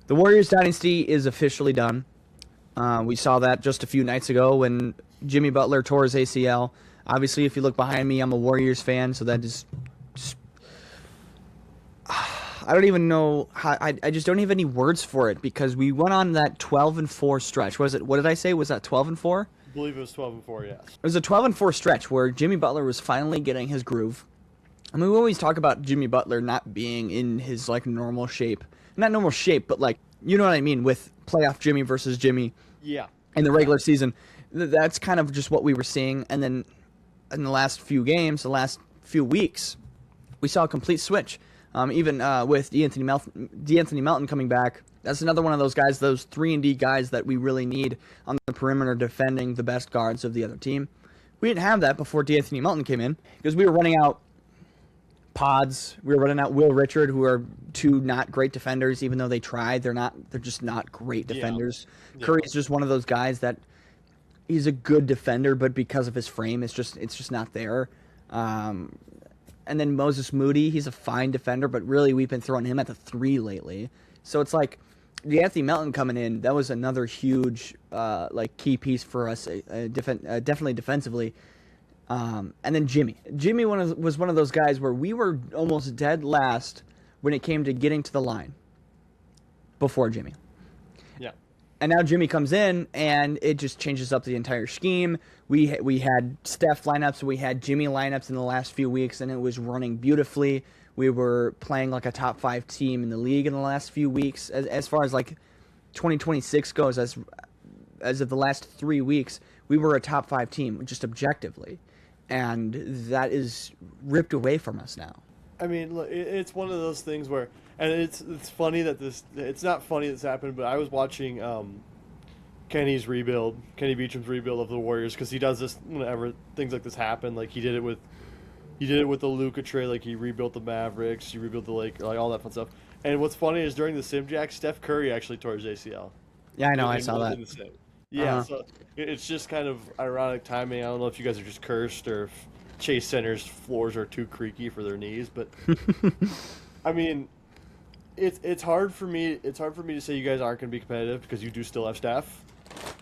The Warriors dynasty is officially done. We saw that just a few nights ago when Jimmy Butler tore his ACL. Obviously, if you look behind me, I'm a Warriors fan, so that is just I don't even know how. I just don't have any words for it because we went on that 12-4 stretch. Was it? What did I say? Was that 12-4? I believe it was 12-4. Yes. It was a 12-4 stretch where Jimmy Butler was finally getting his groove. I mean, we always talk about Jimmy Butler not being in his like normal shape, not normal shape, but like you know what I mean with playoff Jimmy versus Jimmy. Yeah. In the regular season, that's kind of just what we were seeing, and then in the last few games, the last few weeks, we saw a complete switch. Even with D'Anthony Melton coming back, that's another one of those guys, those 3-and-D guys that we really need on the perimeter defending the best guards of the other team. We didn't have that before D'Anthony Melton came in because we were running out pods. We were running out Will Richard, who are two not great defenders, even though they tried. They're just not great defenders. Yeah. Curry's just one of those guys that he's a good defender, but because of his frame, it's just not there. And then Moses Moody, he's a fine defender, but really we've been throwing him at the 3 lately. So it's like D'Anthony Melton coming in, that was another huge key piece for us, definitely defensively. And then Jimmy. Jimmy was one of those guys where we were almost dead last when it came to getting to the line before Jimmy. Yeah. And now Jimmy comes in, and it just changes up the entire scheme. We had Steph lineups, we had Jimmy lineups in the last few weeks, and it was running beautifully. We were playing like a top 5 team in the league in the last few weeks. As far as like 2026 goes, as of the last 3 weeks, we were a top 5 team, just objectively. And that is ripped away from us now. I mean, look, it's one of those things where, and it's funny that it's not funny that's happened, but I was watching Kenny Beecham's rebuild of the Warriors, because he does this whenever things like this happen. Like he did it with the Luka trade, like he rebuilt the Mavericks, he rebuilt the Lakers, like all that fun stuff. And what's funny is during the Simjack, Steph Curry actually tore his ACL. Yeah, I know, I saw that. Yeah, so it's just kind of ironic timing. I don't know if you guys are just cursed or if Chase Center's floors are too creaky for their knees, but I mean, it's hard for me to say you guys aren't going to be competitive because you do still have Steph.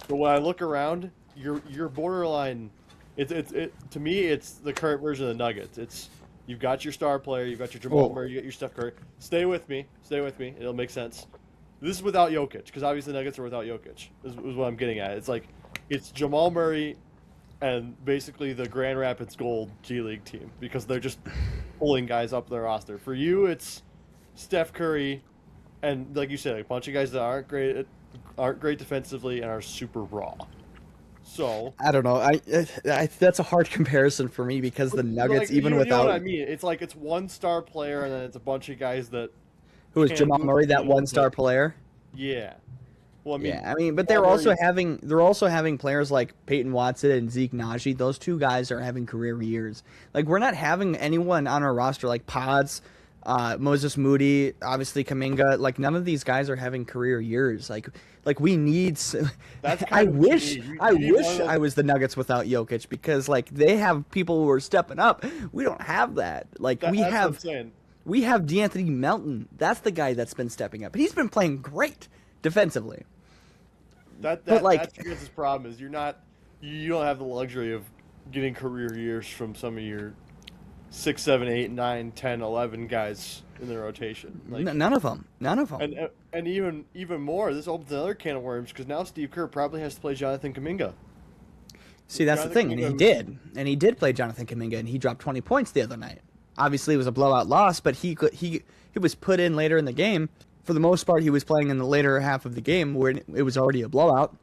But when I look around, you're borderline. To me, it's the current version of the Nuggets. It's you've got your star player, you've got your Jamal Murray, you got your Steph Curry. Stay with me. It'll make sense. This is without Jokic, because obviously the Nuggets are without Jokic, is what I'm getting at. It's like, it's Jamal Murray and basically the Grand Rapids Gold G League team, because they're just pulling guys up their roster. For you, it's Steph Curry and, like you said, a bunch of guys that aren't great defensively and are super raw. So I don't know. I that's a hard comparison for me because the Nuggets, without... You know what I mean? It's like it's one star player and then it's a bunch of guys that... Who is Jamal Murray, that one-star player? Yeah. Well, but they're also having players like Peyton Watson and Zeke Naji. Those two guys are having career years. Like, we're not having anyone on our roster like Pods, Moses Moody, obviously Kuminga. Like, none of these guys are having career years. Like we need. I wish I was the Nuggets without Jokic, because like they have people who are stepping up. We don't have that. Like we have. We have D'Anthony Melton. That's the guy that's been stepping up. He's been playing great defensively. That's his problem is you don't have the luxury of getting career years from some of your 6, 7, 8, 9, 10, 11 guys in the rotation. Like, none of them. And even more, this opens another can of worms, because now Steve Kerr probably has to play Jonathan Kuminga. See, that's the thing, and he did play Jonathan Kuminga, and he dropped 20 points the other night. Obviously, it was a blowout loss, but he was put in later in the game. For the most part, he was playing in the later half of the game where it was already a blowout.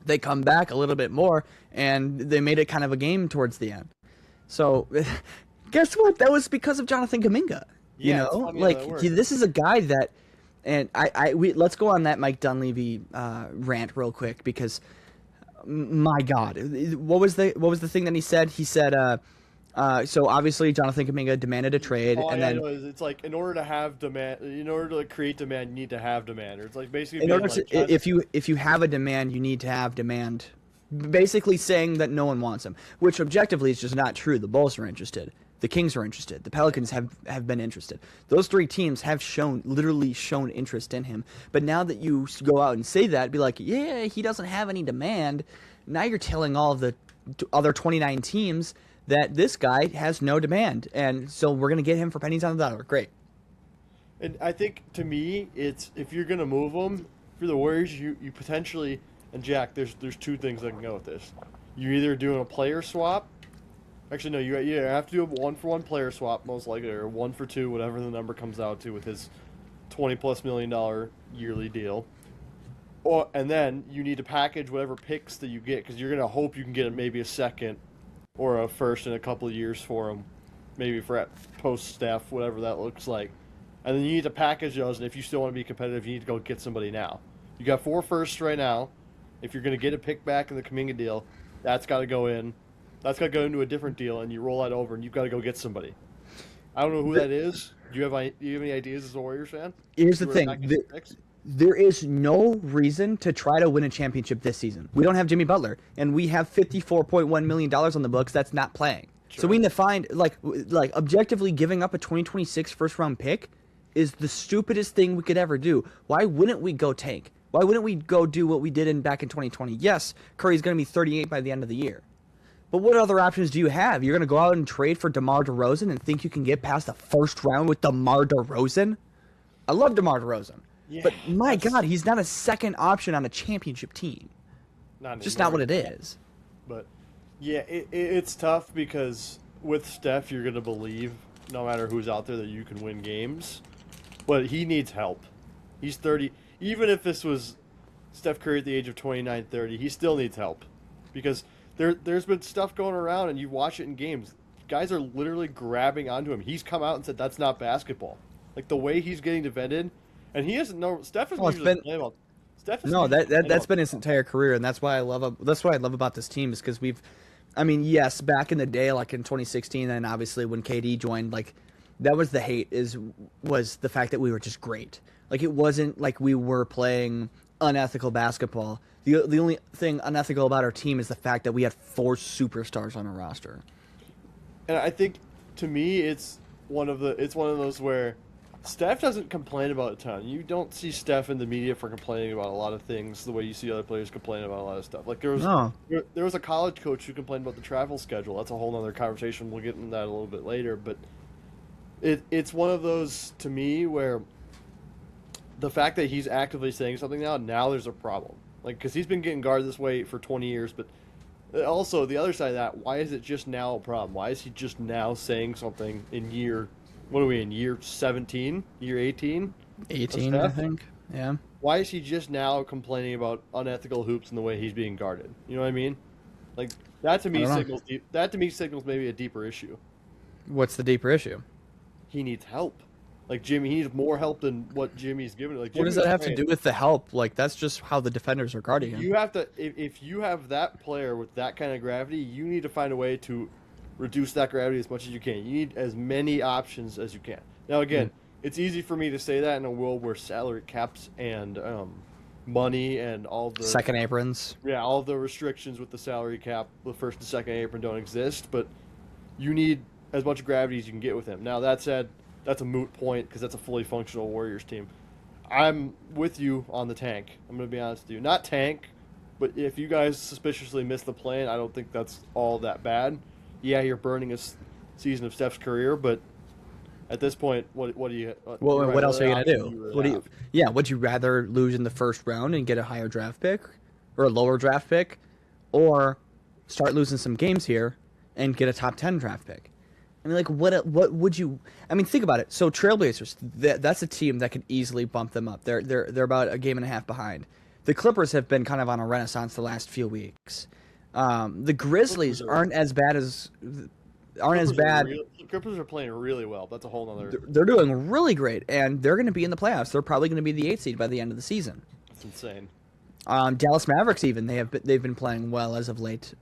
They come back a little bit more, and they made it kind of a game towards the end. So, guess what? That was because of Jonathan Kuminga. Yeah, you know, like this is a guy that, and let's go on that Mike Dunleavy rant real quick, because my God, what was the thing that he said? He said. So obviously Jonathan Kuminga demanded a trade, and then it's like in order to create demand, you need to have demand. Or it's like basically if you have a demand, you need to have demand. Basically saying that no one wants him, which objectively is just not true. The Bulls are interested. The Kings are interested. The Pelicans have been interested. Those three teams have literally shown interest in him. But now that you go out and say that, be like, yeah, he doesn't have any demand. Now you're telling all of the other 29 teams that this guy has no demand. And so we're going to get him for pennies on the dollar. Great. And I think, to me, it's if you're going to move him, for the Warriors, you potentially, and Jack, there's two things that can go with this. You're either doing a player swap. Actually, no, you have to do a 1-for-1 player swap, most likely, or 1-for-2, whatever the number comes out to with his $20+ million yearly deal. And then you need to package whatever picks that you get, because you're going to hope you can get maybe a second or a first in a couple of years for him, maybe for post-Steph, whatever that looks like. And then you need to package those, and if you still want to be competitive, you need to go get somebody now. You got 4 firsts right now. If you're going to get a pick back in the Kuminga deal, that's got to go in. That's got to go into a different deal, and you roll that over, and you've got to go get somebody. I don't know who that is. Do you have any ideas as a Warriors fan? Here's the thing. There is no reason to try to win a championship this season. We don't have Jimmy Butler, and we have $54.1 million on the books that's not playing. Sure. So we need to find, like objectively giving up a 2026 first-round pick is the stupidest thing we could ever do. Why wouldn't we go tank? Why wouldn't we go do what we did back in 2020? Yes, Curry's going to be 38 by the end of the year. But what other options do you have? You're going to go out and trade for DeMar DeRozan and think you can get past the first round with DeMar DeRozan? I love DeMar DeRozan. Yeah, but my God, he's not a second option on a championship team. Just not what it is. But, yeah, it's tough because with Steph, you're going to believe, no matter who's out there, that you can win games. But he needs help. He's 30. Even if this was Steph Curry at the age of 29, 30, he still needs help. Because there's been stuff going around, and you watch it in games. Guys are literally grabbing onto him. He's come out and said, that's not basketball. Like, the way he's getting defended, and he doesn't know. Steph is usually playing well. That's been his entire career, and that's why I love about this team is because yes, back in the day, like in 2016, and obviously when KD joined, like that was the hate was the fact that we were just great. Like it wasn't like we were playing unethical basketball. The only thing unethical about our team is the fact that we had 4 superstars on our roster. And I think, to me, it's one of those where Steph doesn't complain about a ton. You don't see Steph in the media for complaining about a lot of things the way you see other players complain about a lot of stuff. Like there was a college coach who complained about the travel schedule. That's a whole other conversation. We'll get into that a little bit later. But it's one of those, to me, where the fact that he's actively saying something now there's a problem. Like, because he's been getting guarded this way for 20 years, but also the other side of that, why is it just now a problem? Why is he just now saying something in year 17? Year 18? 18, I think. Yeah. Why is he just now complaining about unethical hoops and the way he's being guarded? You know what I mean? Like, that to me signals maybe a deeper issue. What's the deeper issue? He needs help. Like Jimmy, he needs more help than what Jimmy's given. Like, what does that have to do with the help? Like, that's just how the defenders are guarding him. You have to, if you have that player with that kind of gravity, you need to find a way to reduce that gravity as much as you can. You need as many options as you can. Now, again, it's easy for me to say that in a world where salary caps and money and all the second aprons. Yeah, all the restrictions with the salary cap, the first and second apron don't exist, but you need as much gravity as you can get with him. Now, that said, that's a moot point because that's a fully functional Warriors team. I'm with you on the tank. I'm going to be honest with you. Not tank, but if you guys suspiciously miss the play-in, I don't think that's all that bad. Yeah, you're burning a season of Steph's career, but at this point, what do you? What else are you going to do? Would you rather lose in the first round and get a higher draft pick or a lower draft pick, or start losing some games here and get a top 10 draft pick? I mean, like, what would you? I mean, think about it. So, Trailblazers, that's a team that could easily bump them up. They're about a game and a half behind. The Clippers have been kind of on a renaissance the last few weeks. The Grizzlies aren't as bad. Clippers are playing really well. That's a whole other. They're doing really great, and they're going to be in the playoffs. They're probably going to be the 8th seed by the end of the season. That's insane. Dallas Mavericks even they've been playing well as of late.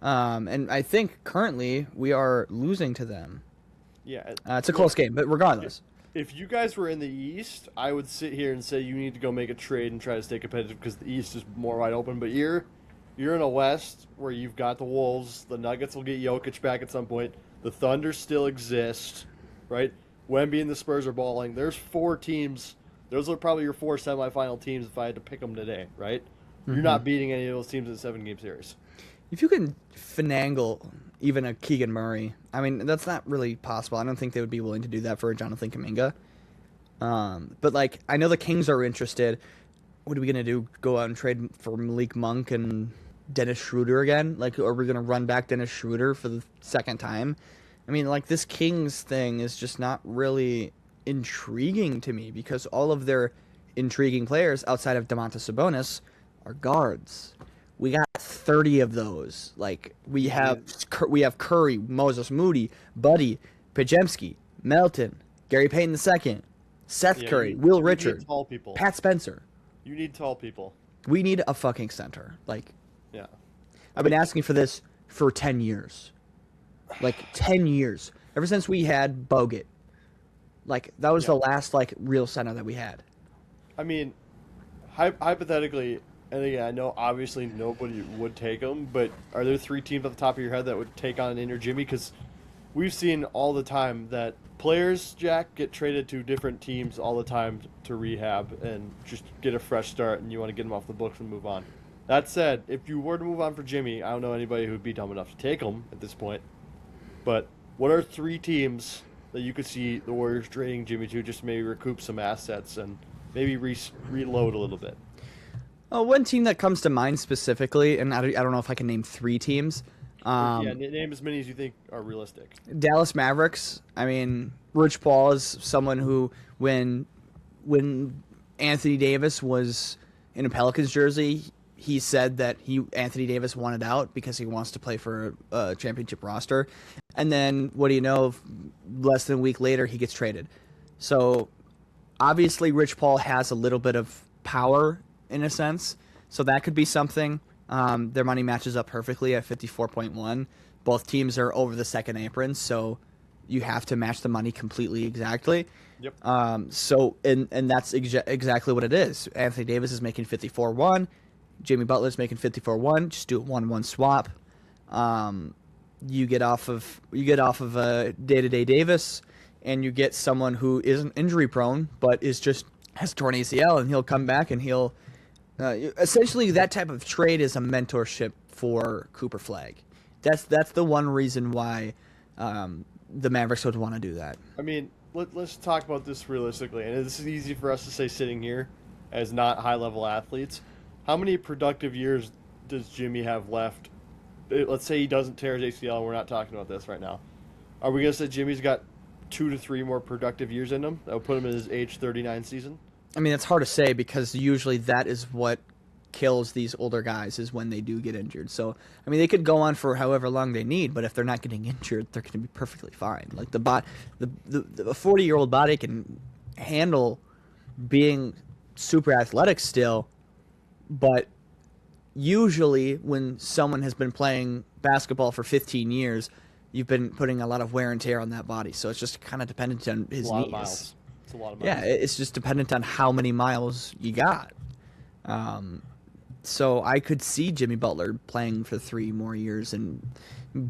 And I think currently we are losing to them. Yeah, it's a close game, but regardless. If you guys were in the East, I would sit here and say you need to go make a trade and try to stay competitive because the East is more wide open. But you're in a West where you've got the Wolves. The Nuggets will get Jokic back at some point. The Thunder still exist, right? Wemby and the Spurs are balling. There's 4 teams. Those are probably your 4 semifinal teams if I had to pick them today, right? You're not beating any of those teams in a 7-game series. If you can finagle even a Keegan Murray, I mean, that's not really possible. I don't think they would be willing to do that for a Jonathan Kuminga. But, like, I know the Kings are interested. What are we going to do? Go out and trade for Malik Monk and Dennis Schroeder again? Like, are we going to run back Dennis Schroeder for the second time? I mean, like, this Kings thing is just not really intriguing to me because all of their intriguing players outside of Domantas Sabonis are guards. We got 30 of those. Like, we have Curry, Moses Moody, Buddy, Pajemski, Melton, Gary Payton II, Seth Curry, Will Richard, tall people. Pat Spencer. You need tall people. We need a fucking center. Like, yeah. I've been asking for this for 10 years. Like, 10 years. Ever since we had Bogut. Like, that was the last, like, real center that we had. I mean, hypothetically, and again, I know obviously nobody would take him, but are there 3 teams off the top of your head that would take on an inner Jimmy? Because we've seen all the time that players, Jack, get traded to different teams all the time to rehab and just get a fresh start, and you want to get them off the books and move on. That said, if you were to move on for Jimmy, I don't know anybody who would be dumb enough to take him at this point. But what are 3 teams that you could see the Warriors trading Jimmy to just to maybe recoup some assets and maybe reload a little bit? One team that comes to mind specifically, and I don't know if I can name 3 teams. Name as many as you think are realistic. Dallas Mavericks. I mean, Rich Paul is someone who, when Anthony Davis was in a Pelicans jersey, he said that Anthony Davis wanted out because he wants to play for a championship roster. And then, what do you know, less than a week later, he gets traded. So, obviously, Rich Paul has a little bit of power in a sense. So that could be something. Their money matches up perfectly at 54.1. Both teams are over the second apron, so you have to match the money completely exactly. Yep. And that's exactly what it is. Anthony Davis is making 54.1. Jimmy Butler's making 54.1. Just do a 1-1 swap. You get off of day-to-day Davis, and you get someone who isn't injury prone, but has torn ACL, and he'll come back and he'll. Essentially, that type of trade is a mentorship for Cooper Flagg. That's the one reason why the Mavericks would want to do that. I mean, let's talk about this realistically, and this is easy for us to say sitting here as not high-level athletes. How many productive years does Jimmy have left? Let's say he doesn't tear his ACL, and we're not talking about this right now. Are we going to say Jimmy's got 2 to 3 more productive years in him? That would put him in his age 39 season? I mean, it's hard to say because usually that is what kills these older guys is when they do get injured. So, I mean, they could go on for however long they need, but if they're not getting injured, they're going to be perfectly fine. Like the 40-year-old body can handle being super athletic still, but usually when someone has been playing basketball for 15 years, you've been putting a lot of wear and tear on that body. So it's just kind of dependent on his knees. It's a lot of miles. Yeah, it's just dependent on how many miles you got. So I could see Jimmy Butler playing for 3 more years and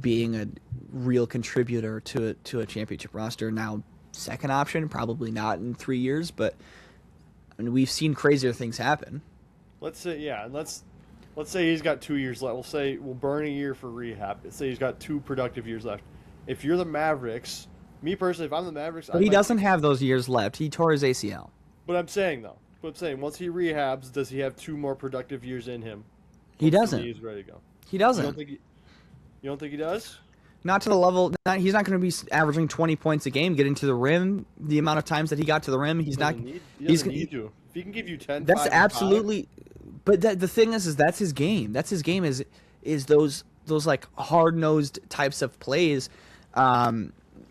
being a real contributor to a championship roster. Now, second option, probably not in 3 years, but I mean, we've seen crazier things happen. Let's say he's got 2 years left. We'll burn a year for rehab. Let's say he's got 2 productive years left. If you're the Mavericks, me personally, if I'm the Mavericks, but he doesn't have those years left. He tore his ACL. But I'm saying once he rehabs, does he have 2 more productive years in him? He doesn't. He's ready to go. He doesn't. You don't think he does? Not to the level. He's not going to be averaging 20 points a game, getting to the rim. The amount of times that he got to the rim, He doesn't need to. If he can give you 10, that's 5, absolutely. 5. But the thing is that's his game. That's his game. Is those like hard nosed types of plays,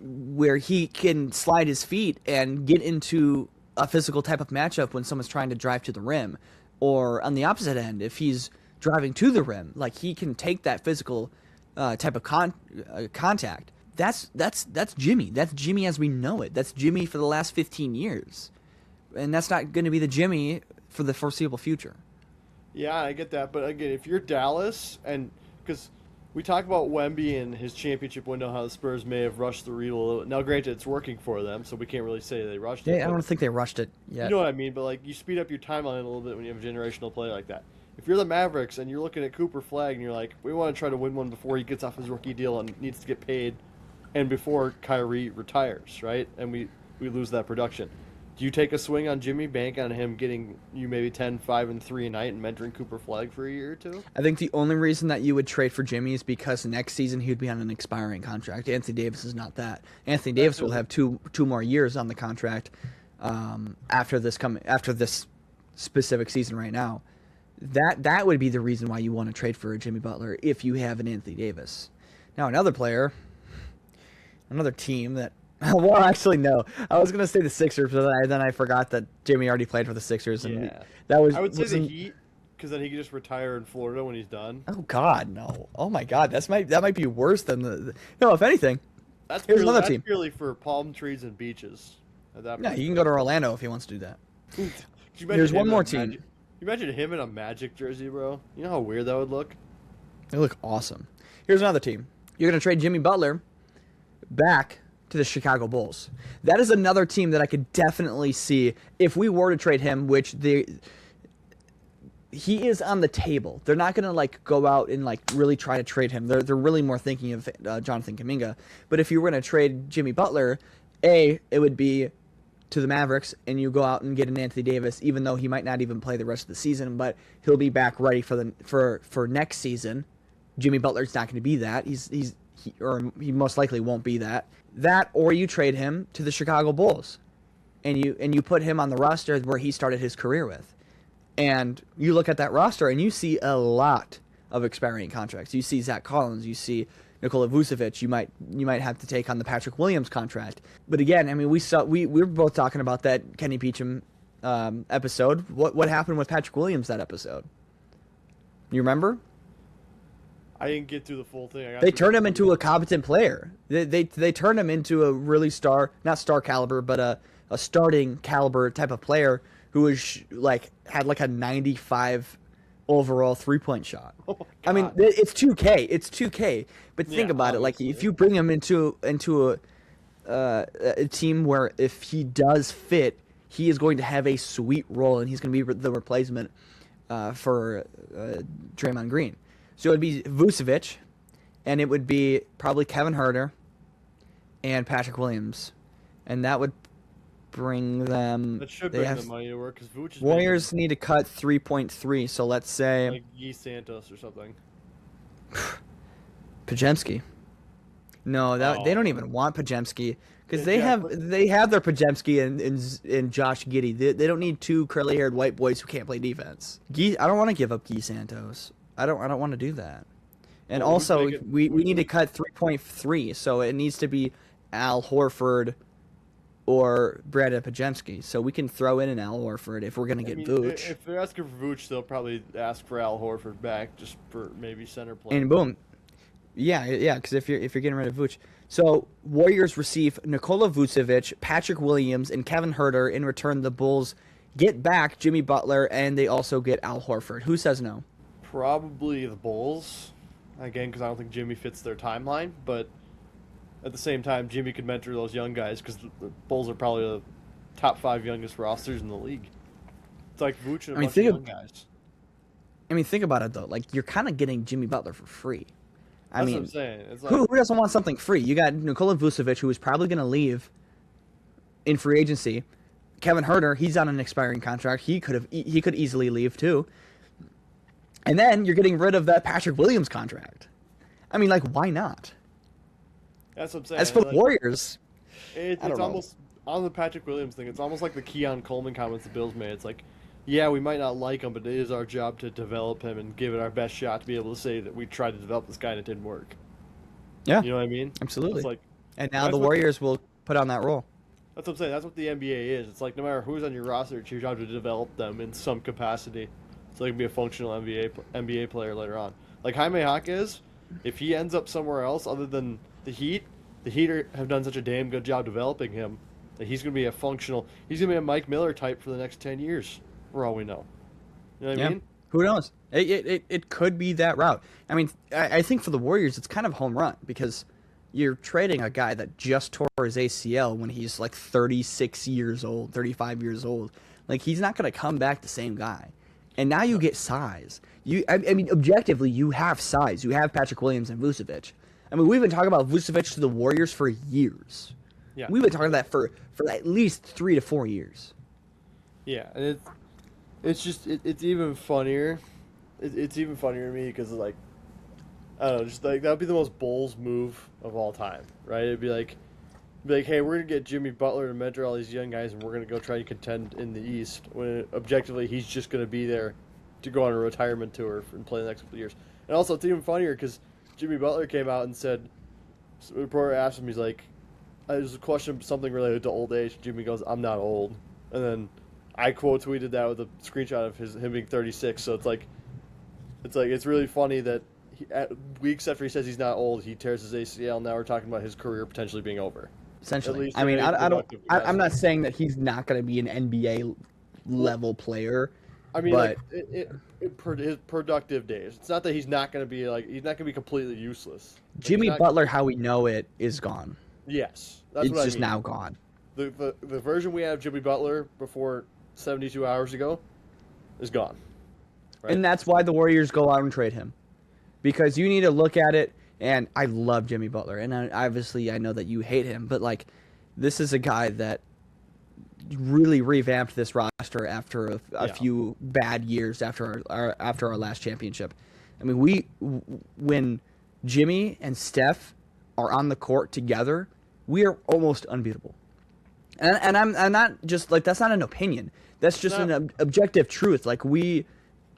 where he can slide his feet and get into a physical type of matchup when someone's trying to drive to the rim, or on the opposite end, if he's driving to the rim, like he can take that physical type of contact. That's Jimmy. That's Jimmy as we know it. That's Jimmy for the last 15 years, and that's not going to be the Jimmy for the foreseeable future. Yeah, I get that, but again, if you're Dallas, and because we talk about Wemby and his championship window, how the Spurs may have rushed the read a little. Now, granted, it's working for them, so we can't really say they rushed it. Yeah, I don't think they rushed it You yet. know what I mean? But like, you speed up your timeline a little bit when you have a generational player like that. If you're the Mavericks and you're looking at Cooper Flag and you're like, we want to try to win one before he gets off his rookie deal and needs to get paid, and before Kyrie retires, right? And we lose that production. Do you take a swing on Jimmy, bank on him getting you maybe 10, 5, and 3 a night and mentoring Cooper Flag for a year or two? I think the only reason that you would trade for Jimmy is because next season he would be on an expiring contract. Anthony Davis is not that. Anthony Davis will have two more years on the contract after this specific season right now. That would be the reason why you want to trade for a Jimmy Butler if you have an Anthony Davis. Now another team that. Well, actually, no. I was gonna say the Sixers, but then I forgot that Jimmy already played for the Sixers, and Yeah. that was. I would say the Heat, because then he could just retire in Florida when he's done. Oh God, no! Oh my God, that might be worse than the. No, if anything, That's here's purely, another that's team. purely for palm trees and beaches. At that Yeah, point. he can go to Orlando if he wants to do that. Could you imagine There's him one in more a team. Magic, you imagine him in a Magic jersey, bro? You know how weird that would look? They look awesome. Here's another team. You're gonna trade Jimmy Butler back to the Chicago Bulls. That is another team that I could definitely see if we were to trade him, which he is on the table. They're not gonna like go out and like really try to trade him. They're really more thinking of Jonathan Kuminga. But if you were gonna trade Jimmy Butler, it would be to the Mavericks, and you go out and get an Anthony Davis, even though he might not even play the rest of the season, but he'll be back ready for next season. Jimmy Butler's not going to be that. He most likely won't be that. That, or you trade him to the Chicago Bulls, and you put him on the roster where he started his career with, and you look at that roster and you see a lot of expiring contracts. You see Zach Collins, you see Nikola Vucevic. You might have to take on the Patrick Williams contract. But again, I mean, we were both talking about that Kenny Beecham episode. What happened with Patrick Williams that episode? You remember? I didn't get through the full thing. They turned him into a competent player. They turned him into a really not star caliber, but a starting caliber type of player who was had like a 95 overall 3-point shot. Oh I mean, it's 2K. It's 2K. But think about it. Like, obviously. if you bring him into a team where if he does fit, he is going to have a sweet role, and he's going to be the replacement for Draymond Green. So it would be Vucevic, and it would be probably Kevin Huerter and Patrick Williams, and that would bring them. That should bring them money to work because Vooch is Warriors need to cut 3.3, so let's say like Guy Santos or something. Pajemski. No, they don't even want Pajemski because Yeah, they have their Pajemski in Josh Giddey. They don't need two curly-haired white boys who can't play defense. I don't want to give up Guy Santos. I don't want to do that. And Well, also, we need to cut 3.3, so it needs to be Al Horford or Brandon Pajemski. So we can throw in an Al Horford if we're going to get Vooch. If they're asking for Vooch, they'll probably ask for Al Horford back just for maybe center play. And boom. Yeah, because if you're getting rid of Vooch. So Warriors receive Nikola Vucevic, Patrick Williams, and Kevin Huerter. In return, the Bulls get back Jimmy Butler, and they also get Al Horford. Who says no? Probably the Bulls, again, because I don't think Jimmy fits their timeline. But at the same time, Jimmy could mentor those young guys because the Bulls are probably the top 5 youngest rosters in the league. It's like Vooch and a bunch of young guys. I mean, think about it, though. Like, you're kind of getting Jimmy Butler for free. That's what I'm saying. It's like, who doesn't want something free? You got Nikola Vucevic, who is probably going to leave in free agency. Kevin Huerter, he's on an expiring contract. He could easily leave, too. And then you're getting rid of that Patrick Williams contract. I mean, like, why not? That's what I'm saying. As for the Warriors, it's I don't know. almost on the Patrick Williams thing. It's almost like the Keon Coleman comments the Bills made. It's like, yeah, we might not like him, but it is our job to develop him and give it our best shot to be able to say that we tried to develop this guy and it didn't work. Yeah, You know what I mean? absolutely. It's like, And now that's the what- Warriors will put on that role. that's what I'm saying. That's what the NBA is. It's like no matter who's on your roster, it's your job to develop them in some capacity, so they can be a functional NBA player later on. Like Jaime Jaquez, if he ends up somewhere else other than the Heat have done such a damn good job developing him that he's going to be a functional. He's going to be a Mike Miller type for the next 10 years, for all we know. You know what I mean? Who knows? It could be that route. I mean, I think for the Warriors, it's kind of home run because you're trading a guy that just tore his ACL when he's like 36 years old, 35 years old. Like, he's not going to come back the same guy. And now you get size. I mean, objectively, you have size. You have Patrick Williams and Vucevic. I mean, we've been talking about Vucevic to the Warriors for years. Yeah. We've been talking about that for at least 3 to 4 years. Yeah, and it's even funnier. It's even funnier to me because, like, I don't know, just like that would be the most Bulls move of all time, right? It'd be like, hey, we're gonna get Jimmy Butler to mentor all these young guys, and we're gonna go try to contend in the East. When objectively, he's just gonna be there to go on a retirement tour and play the next couple of years. And also, it's even funnier because Jimmy Butler came out and said, the reporter asked him, he's like, there's a question, something related to old age. Jimmy goes, "I'm not old," and then I quote tweeted that with a screenshot of him being 36. So it's really funny that weeks after he says he's not old, he tears his ACL. Now we're talking about his career potentially being over. Essentially, I mean, I'm not saying that he's not going to be an NBA level player. I mean, but his productive days. It's not that he's not going to be he's not going to be completely useless. Jimmy Butler, how we know it, is gone. Yes, that's it's what just I mean. now gone. The version we had of Jimmy Butler before 72 hours ago is gone. Right? And that's why the Warriors go out and trade him. Because you need to look at it, and I love Jimmy Butler, and obviously I know that you hate him, but like, this is a guy that really revamped this roster after a few bad years after our last championship. I mean, when Jimmy and Steph are on the court together, we are almost unbeatable. And I'm not just like, that's not an opinion. That's just an objective truth. Like,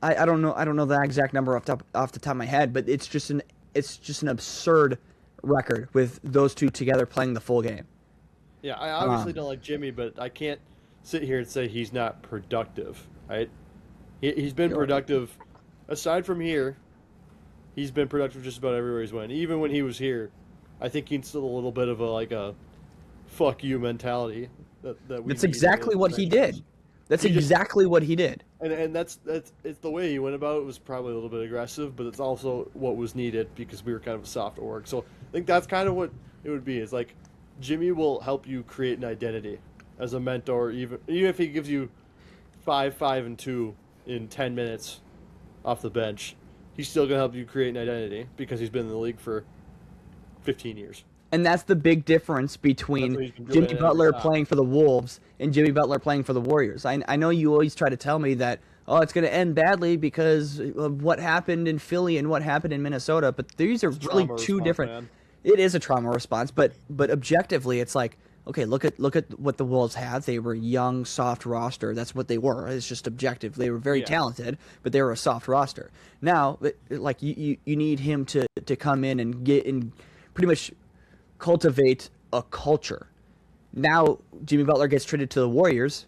I don't know the exact number off the top of my head, but it's just an absurd record with those two together playing the full game. Yeah, I obviously don't like Jimmy, but I can't sit here and say he's not productive, right? He's been productive. Aside from here, he's been productive just about everywhere he's went. Even when he was here, I think he's still a little bit of a fuck you mentality that we. That's exactly what he did. That's exactly what he did. And it's the way he went about it was probably a little bit aggressive, but it's also what was needed because we were kind of a soft org. So I think that's kind of what it would be. It's like Jimmy will help you create an identity as a mentor, even if he gives you 5 and 2 in 10 minutes off the bench. He's still gonna help you create an identity because he's been in the league for 15 years. And that's the big difference between Jimmy Butler playing for the Wolves and Jimmy Butler playing for the Warriors. I know you always try to tell me that, it's going to end badly because of what happened in Philly and what happened in Minnesota, but these are really two different. Man. It is a trauma response, but objectively, it's like, okay, look at what the Wolves had. They were a young, soft roster. That's what they were. It's just objective. They were very talented, but they were a soft roster. Now, like you need him to come in and get in, pretty much cultivate a culture. Now Jimmy Butler gets traded to the Warriors.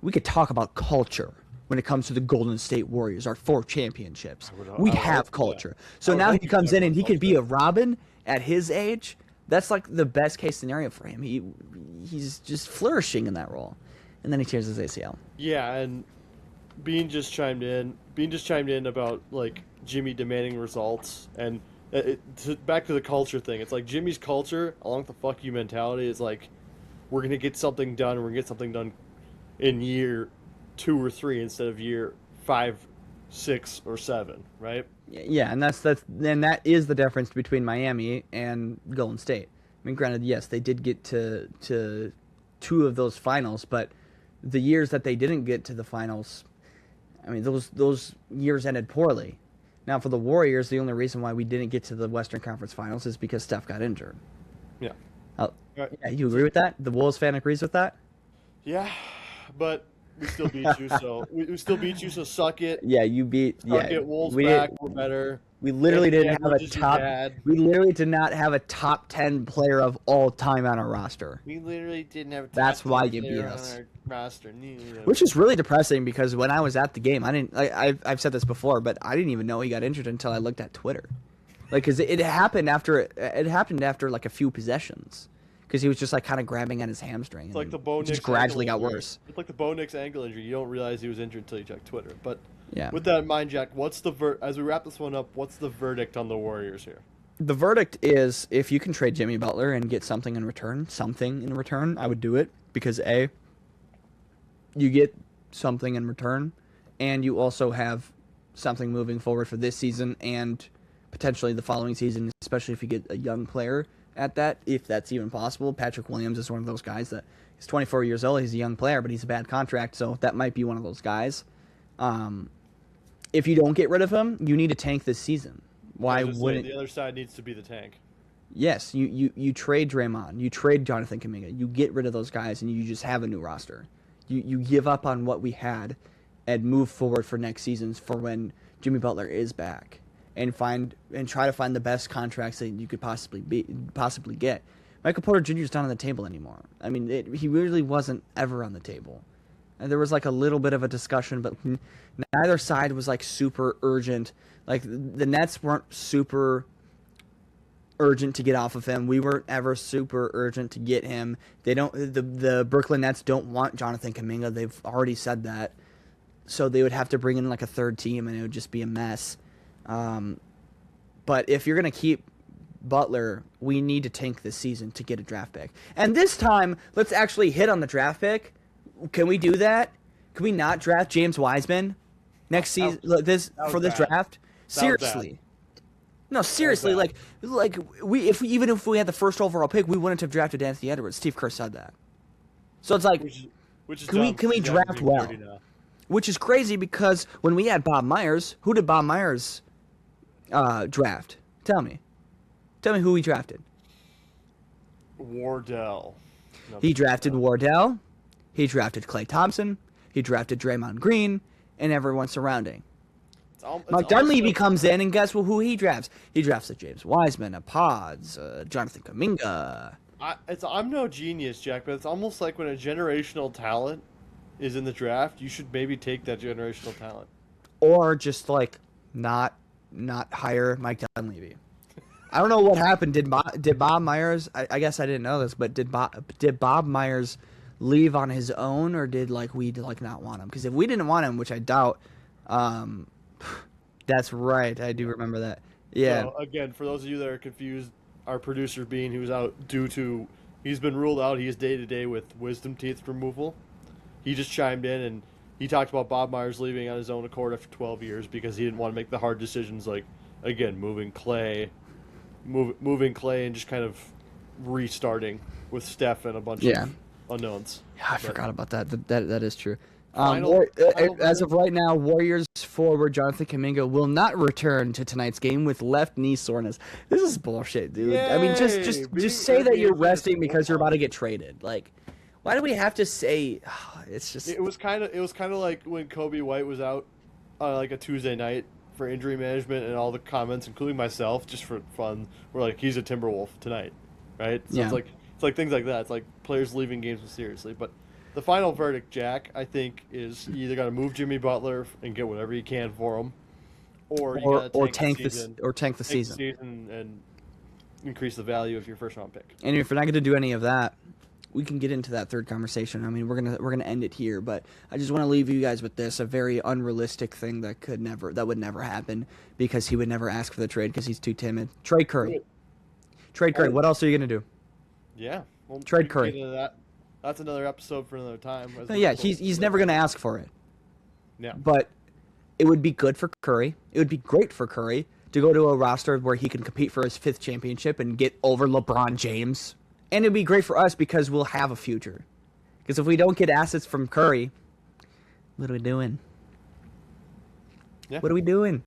We could talk about culture when it comes to the Golden State Warriors, our 4 championships. We have culture. So now he comes in and he can be a Robin at his age. That's like the best case scenario for him. He's just flourishing in that role. And then he tears his ACL. Yeah, and Bean just chimed in about like Jimmy demanding results, and back to the culture thing. It's like Jimmy's culture, along with the fuck you mentality, is like, we're going to get something done, and we're going to get something done in year 2 or 3 instead of year 5, 6, or 7, right? Yeah, and that is the difference between Miami and Golden State. I mean, granted, yes, they did get to 2 of those finals, but the years that they didn't get to the finals, I mean, those years ended poorly. Now, for the Warriors, the only reason why we didn't get to the Western Conference Finals is because Steph got injured. Yeah. Yeah, you agree with that? The Wolves fan agrees with that? Yeah, but we still beat you, so we still beat you, so suck it. Yeah, you beat. Suck it, Wolves back. We're better. We literally didn't have a top. We literally did not have a top 10 player of all time on our roster. We literally didn't have a top That's why 10 you player beat us. on our roster. Which is really depressing because when I was at the game, I've said this before, but I didn't even know he got injured until I looked at Twitter. Like, cause it happened after like a few possessions. Because he was just like kind of grabbing at his hamstring. It's like the Bo Nix just gradually got worse. It's like the Bo Nix ankle injury. You don't realize he was injured until you check Twitter. But Yeah. With that in mind, Jack, what's the as we wrap this one up? What's the verdict on the Warriors here? The verdict is if you can trade Jimmy Butler and get something in return, I would do it because A, you get something in return, and you also have something moving forward for this season and potentially the following season, especially if you get a young player at that, if that's even possible. Patrick Williams is one of those guys that he's 24 years old. He's a young player, but he's a bad contract, so that might be one of those guys. If you don't get rid of him, you need to tank this season. Why wouldn't the other side needs to be the tank? Yes, you trade Draymond, you trade Jonathan Kuminga, you get rid of those guys, and you just have a new roster. You give up on what we had, and move forward for next seasons for when Jimmy Butler is back, and try to find the best contracts that you could possibly get. Michael Porter Jr. is not on the table anymore. I mean, he really wasn't ever on the table. And there was like a little bit of a discussion, but neither side was like super urgent. Like the Nets weren't super urgent to get off of him. We weren't ever super urgent to get him. The Brooklyn Nets don't want Jonathan Kuminga. They've already said that. So they would have to bring in like a third team, and it would just be a mess. But if you're going to keep Butler, we need to tank this season to get a draft pick. And this time, let's actually hit on the draft pick. Can we do that? Can we not draft James Wiseman next season? This draft? Seriously. No, seriously. Like even if we had the first overall pick, we wouldn't have drafted Anthony Edwards. Steve Kerr said that. So it's like, can we draft well? Which is crazy because when we had Bob Myers, who did Bob Myers draft? Tell me who he drafted. Wardell. He drafted Wardell. He drafted Klay Thompson. He drafted Draymond Green and everyone surrounding. Mike Dunleavy comes in, and guess who he drafts? He drafts a James Wiseman, a Pods, Jonathan Kuminga. I'm no genius, Jack, but it's almost like when a generational talent is in the draft, you should maybe take that generational talent. Or just like not hire Mike Dunleavy. I don't know what happened. Did Bob Myers? I guess I didn't know this, but did Bob Myers leave on his own, or did we not want him? Because if we didn't want him, which I doubt, that's right. I do remember that. Yeah. So, again, for those of you that are confused, our producer Bean, who's out he's been ruled out. He is day-to-day with wisdom teeth removal. He just chimed in and he talked about Bob Myers leaving on his own accord after 12 years because he didn't want to make the hard decisions like, again, moving Klay and just kind of restarting with Steph and a bunch of unknowns. Yeah, I forgot about that. That is true. As of right now, Warriors forward Jonathan Kuminga will not return to tonight's game with left knee soreness. This is bullshit, dude. Yay! I mean, just say that you're resting because you're about to get traded. Like, why do we have to say? It's just. It was kind of like when Kobe White was out like a Tuesday night for injury management, and all the comments, including myself, just for fun, were like, "He's a Timberwolf tonight," right? So yeah. It's like things like that. It's like players leaving games seriously, but. The final verdict, Jack, I think, is you either got to move Jimmy Butler and get whatever you can for him, or you got to tank the season and increase the value of your first round pick. And if we're not going to do any of that, we can get into that third conversation. I mean, we're gonna end it here, but I just want to leave you guys with this: a very unrealistic thing that would never happen because he would never ask for the trade because he's too timid. Trade Curry. Trade Curry. What else are you gonna do? Yeah, well, trade Curry. That's another episode for another time. Yeah, he's never going to ask for it. Yeah. But it would be good for Curry. It would be great for Curry to go to a roster where he can compete for his 5th championship and get over LeBron James. And it would be great for us because we'll have a future. Because if we don't get assets from Curry, what are we doing? Yeah. What are we doing?